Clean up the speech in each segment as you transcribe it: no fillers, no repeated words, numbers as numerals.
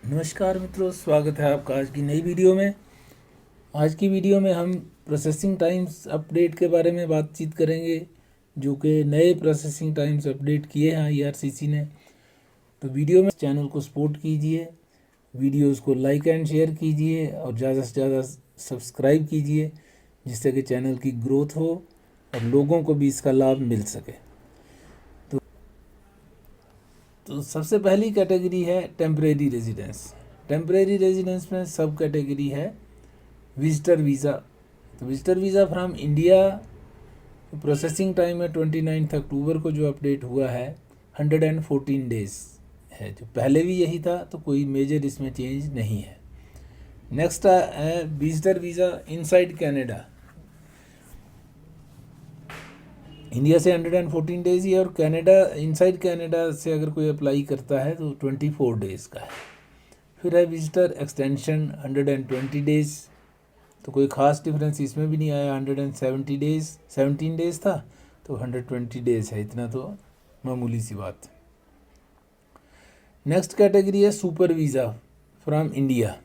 नमस्कार मित्रों, स्वागत है आपका आज की नई वीडियो में। आज की वीडियो में हम प्रोसेसिंग टाइम्स अपडेट के बारे में बातचीत करेंगे, जो कि नए प्रोसेसिंग टाइम्स अपडेट किए हैं IRCC ने। तो वीडियो में चैनल को सपोर्ट कीजिए, वीडियोस को लाइक एंड शेयर कीजिए और ज़्यादा से ज़्यादा सब्सक्राइब कीजिए, जिससे कि चैनल की ग्रोथ हो और लोगों को भी इसका लाभ मिल सके। तो सबसे पहली कैटेगरी है टेम्परेरी रेजिडेंस। टेम्परेरी रेजिडेंस में सब कैटेगरी है विजिटर वीज़ा। तो visitor visa from India processing time है 29 अक्टूबर को जो अपडेट हुआ है 114 डेज़ है, जो पहले भी यही था, तो कोई मेजर इसमें चेंज नहीं है। नेक्स्ट है visitor visa inside Canada. India से 114 डेज़ ही है, और कनाडा इनसाइड कनाडा से अगर कोई अप्लाई करता है तो 24 डेज़ का है। फिर है विजिटर एक्सटेंशन 120 डेज़। तो कोई ख़ास डिफरेंस इसमें भी नहीं आया, 170 डेज़ 17 डेज़ था तो 120 डेज़ है, इतना तो मामूली सी बात। नेक्स्ट कैटेगरी है सुपर वीज़ा फ्रॉम इंडिया।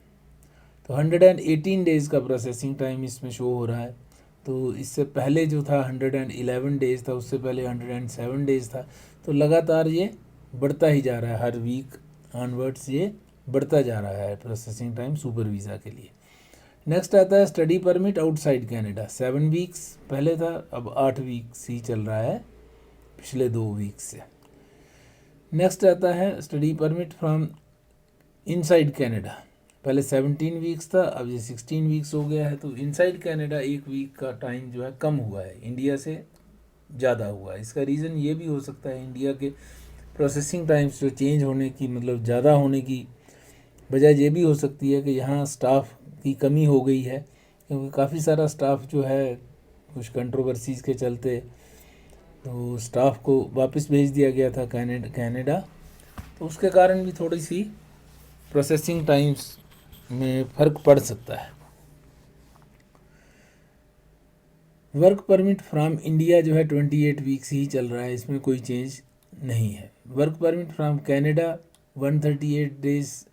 तो 118 डेज़ का प्रोसेसिंग टाइम इसमें शो हो रहा है। तो इससे पहले जो था 111 डेज़ था, उससे पहले 107 डेज़ था। तो लगातार ये बढ़ता ही जा रहा है, हर वीक ऑनवर्ड्स ये बढ़ता जा रहा है प्रोसेसिंग टाइम सुपर वीज़ा के लिए। नेक्स्ट आता है study permit outside Canada. 7 weeks पहले था, अब 8 वीक्स ही चल रहा है पिछले 2 वीक से। नेक्स्ट आता है study permit from inside Canada. पहले 17 वीक्स था, अब ये 16 वीक्स हो गया है। तो इनसाइड कनाडा 1 वीक का टाइम जो है कम हुआ है, इंडिया से ज़्यादा हुआ है। इसका रीज़न ये भी हो सकता है, इंडिया के प्रोसेसिंग टाइम्स जो चेंज होने की मतलब ज़्यादा होने की वजह ये भी हो सकती है कि यहाँ स्टाफ की कमी हो गई है, क्योंकि काफ़ी सारा स्टाफ जो है कुछ कंट्रोवर्सीज़ के चलते तो स्टाफ को वापस भेज दिया गया था कनाडा। तो उसके कारण भी थोड़ी सी प्रोसेसिंग टाइम्स में फ़र्क पड़ सकता है। वर्क परमिट फ्रॉम इंडिया जो है 28 वीक्स ही चल रहा है, इसमें कोई चेंज नहीं है। Work permit from Canada 138 days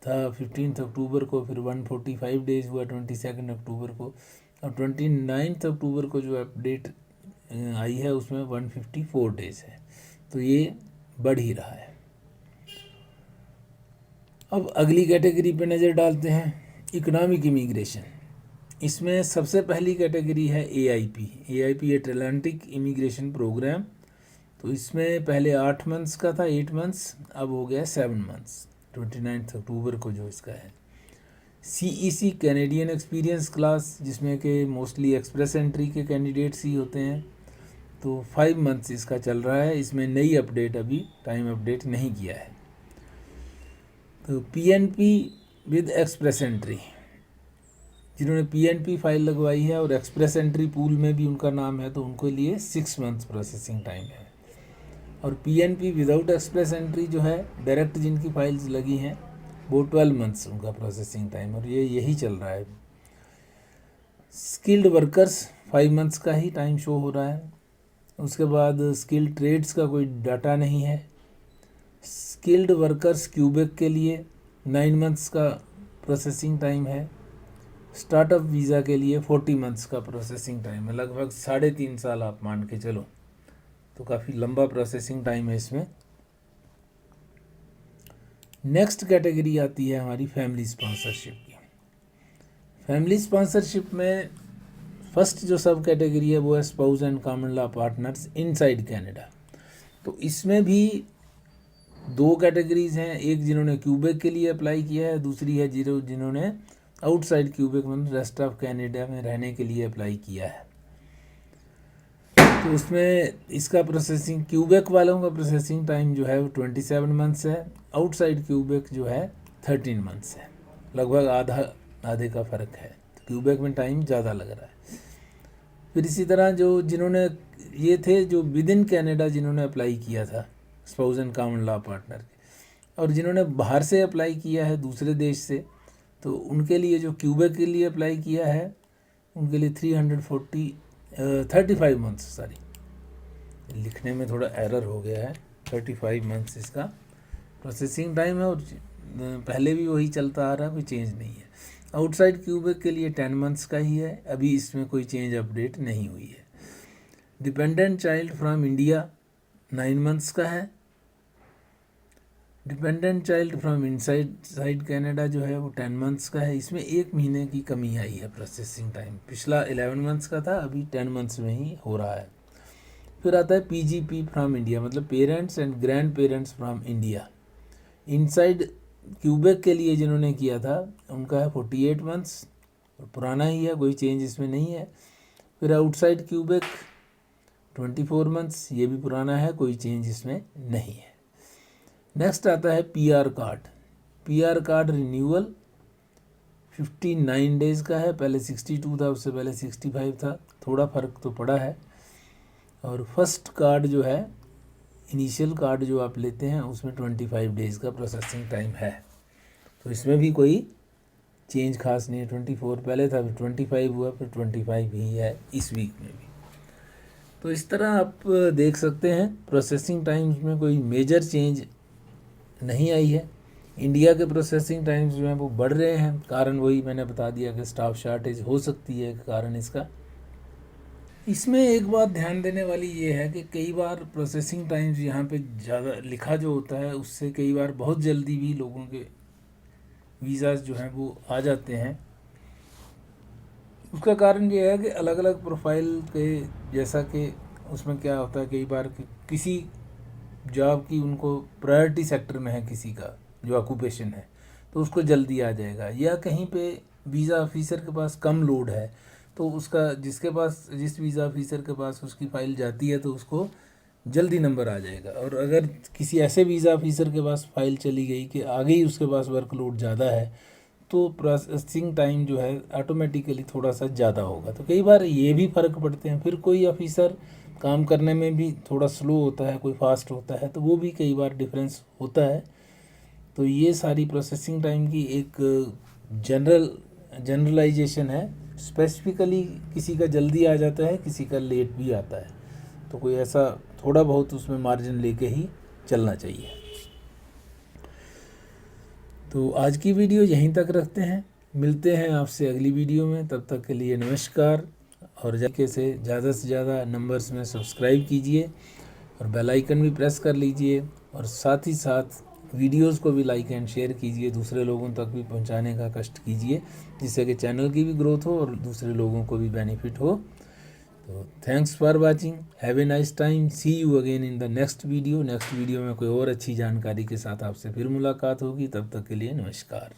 था 15 अक्टूबर को, फिर 145 डेज़ हुआ 22 अक्टूबर को, और 29 अक्टूबर को जो अपडेट आई है उसमें 154 डेज़ है। तो ये बढ़ ही रहा है। अब अगली कैटेगरी पे नज़र डालते हैं, इकोनॉमिक इमिग्रेशन। इसमें सबसे पहली कैटेगरी है AIP अटलांटिक इमिग्रेशन प्रोग्राम। तो इसमें पहले 8 मंथ्स का था, 8 मंथ्स, अब हो गया 7 मंथ्स 29 अक्टूबर को जो इसका है। CEC कैनेडियन एक्सपीरियंस क्लास, जिसमें कि मोस्टली एक्सप्रेस एंट्री के कैंडिडेट्स ही होते हैं, तो 5 मंथ्स इसका चल रहा है। इसमें नई अपडेट अभी टाइम अपडेट नहीं किया है। तो PNP विद एक्सप्रेस एंट्री, जिन्होंने PNP फाइल लगवाई है और एक्सप्रेस एंट्री पूल में भी उनका नाम है, तो उनके लिए 6 मंथ्स प्रोसेसिंग टाइम है। और PNP विदाउट एक्सप्रेस एंट्री जो है, डायरेक्ट जिनकी फाइल्स लगी हैं, वो 12 मंथ्स उनका प्रोसेसिंग टाइम, और ये यही चल रहा है। स्किल्ड वर्कर्स 5 मंथ्स का ही टाइम शो हो रहा है। उसके बाद स्किल्ड ट्रेड्स का कोई डाटा नहीं है। स्किल्ड वर्कर्स क्यूबेक के लिए 9 मंथ्स का प्रोसेसिंग टाइम है। स्टार्टअप वीज़ा के लिए 40 मंथ्स का प्रोसेसिंग टाइम है, लगभग 3.5 साल आप मान के चलो, तो काफ़ी लंबा प्रोसेसिंग टाइम है इसमें। नेक्स्ट कैटेगरी आती है हमारी फैमिली स्पॉन्सरशिप की। फैमिली स्पॉन्सरशिप में फर्स्ट जो सब कैटेगरी है वो है spouse and common law partners inside Canada. तो इसमें भी 2 कैटेगरीज हैं, एक जिन्होंने क्यूबेक के लिए अप्लाई किया है, दूसरी है जिन्होंने आउटसाइड क्यूबेक मतलब रेस्ट ऑफ कनाडा में रहने के लिए अप्लाई किया है। तो उसमें इसका प्रोसेसिंग, क्यूबेक वालों का प्रोसेसिंग टाइम जो है वो 27 मंथ्स है, आउटसाइड क्यूबेक जो है 13 मंथ्स है, लगभग आधे का फ़र्क है। तो क्यूबेक में टाइम ज़्यादा लग रहा है। फिर इसी तरह जिन्होंने ये थे जो विद इन कनाडा जिन्होंने अप्लाई किया था spouse and common law partner के, और जिन्होंने बाहर से अप्लाई किया है दूसरे देश से, तो उनके लिए जो क्यूबेक के लिए अप्लाई किया है उनके लिए 35 मंथ्स, सॉरी लिखने में थोड़ा एरर हो गया है, 35 मंथ्स इसका प्रोसेसिंग टाइम है। और पहले भी वही चलता आ रहा है, कोई चेंज नहीं है। आउटसाइड क्यूबेक के लिए 10 मंथ्स का ही है, अभी इसमें कोई चेंज अपडेट नहीं हुई है। Dependent child from India 9 months का है। Dependent child from inside Canada जो है वो 10 मंथ्स का है। इसमें 1 महीने की कमी आई है प्रोसेसिंग टाइम, पिछला 11 मंथ्स का था, अभी 10 मंथ्स में ही हो रहा है। फिर आता है पीजीपी फ्रॉम इंडिया, मतलब parents and grand parents from India. Inside Quebec के लिए जिन्होंने किया था उनका है 48 मंथ्स, पुराना ही है, कोई चेंज इसमें नहीं है। फिर आउटसाइड क्यूबेक 24 मंथ्स, ये भी पुराना है, कोई चेंज इसमें नहीं है। नेक्स्ट आता है PR card. PR card renewal 59 days का है, पहले 62 था, उससे पहले 65 था, थोड़ा फ़र्क तो पड़ा है। और फर्स्ट कार्ड जो है, इनिशियल कार्ड जो आप लेते हैं उसमें 25 डेज़ का प्रोसेसिंग टाइम है, तो इसमें भी कोई चेंज खास नहीं है। 24 पहले था, फिर 25 हुआ, फिर 25 ही है इस वीक में भी। तो इस तरह आप देख सकते हैं प्रोसेसिंग टाइम्स में कोई मेजर चेंज नहीं आई है। इंडिया के प्रोसेसिंग टाइम्स जो हैं वो बढ़ रहे हैं, कारण वही मैंने बता दिया कि स्टाफ शार्टेज हो सकती है कारण इसका। इसमें एक बात ध्यान देने वाली ये है कि कई बार प्रोसेसिंग टाइम्स यहाँ पे ज़्यादा लिखा जो होता है उससे कई बार बहुत जल्दी भी लोगों के वीज़ाज जो हैं वो आ जाते हैं। उसका कारण ये है कि अलग अलग प्रोफाइल के, जैसा कि उसमें क्या होता है कई बार कि किसी जॉब की उनको प्रायोरिटी सेक्टर में है, किसी का जो ऑक्यूपेशन है तो उसको जल्दी आ जाएगा, या कहीं पे वीज़ा ऑफिसर के पास कम लोड है तो उसका जिस वीज़ा ऑफिसर के पास उसकी फ़ाइल जाती है तो उसको जल्दी नंबर आ जाएगा। और अगर किसी ऐसे वीज़ा ऑफिसर के पास फ़ाइल चली गई कि आगे ही उसके पास वर्कलोड ज़्यादा है तो प्रोसेसिंग टाइम जो है ऑटोमेटिकली थोड़ा सा ज़्यादा होगा। तो कई बार ये भी फ़र्क पड़ते हैं। फिर कोई ऑफिसर काम करने में भी थोड़ा स्लो होता है, कोई फास्ट होता है, तो वो भी कई बार डिफरेंस होता है। तो ये सारी प्रोसेसिंग टाइम की एक जनरलाइजेशन है। स्पेसिफिकली किसी का जल्दी आ जाता है, किसी का लेट भी आता है, तो कोई ऐसा थोड़ा बहुत उसमें मार्जिन लेके ही चलना चाहिए। तो आज की वीडियो यहीं तक रखते हैं, मिलते हैं आपसे अगली वीडियो में, तब तक के लिए नमस्कार। और से ज़्यादा से ज़्यादा नंबर्स में सब्सक्राइब कीजिए और बेल आइकन भी प्रेस कर लीजिए, और साथ ही साथ वीडियोस को भी लाइक एंड शेयर कीजिए, दूसरे लोगों तक भी पहुंचाने का कष्ट कीजिए, जिससे कि चैनल की भी ग्रोथ हो और दूसरे लोगों को भी बेनिफिट हो। तो thanks for watching, have a nice time, see you again in the next video. Next video में कोई और अच्छी जानकारी के साथ आपसे फिर मुलाकात होगी, तब तक के लिए नमस्कार।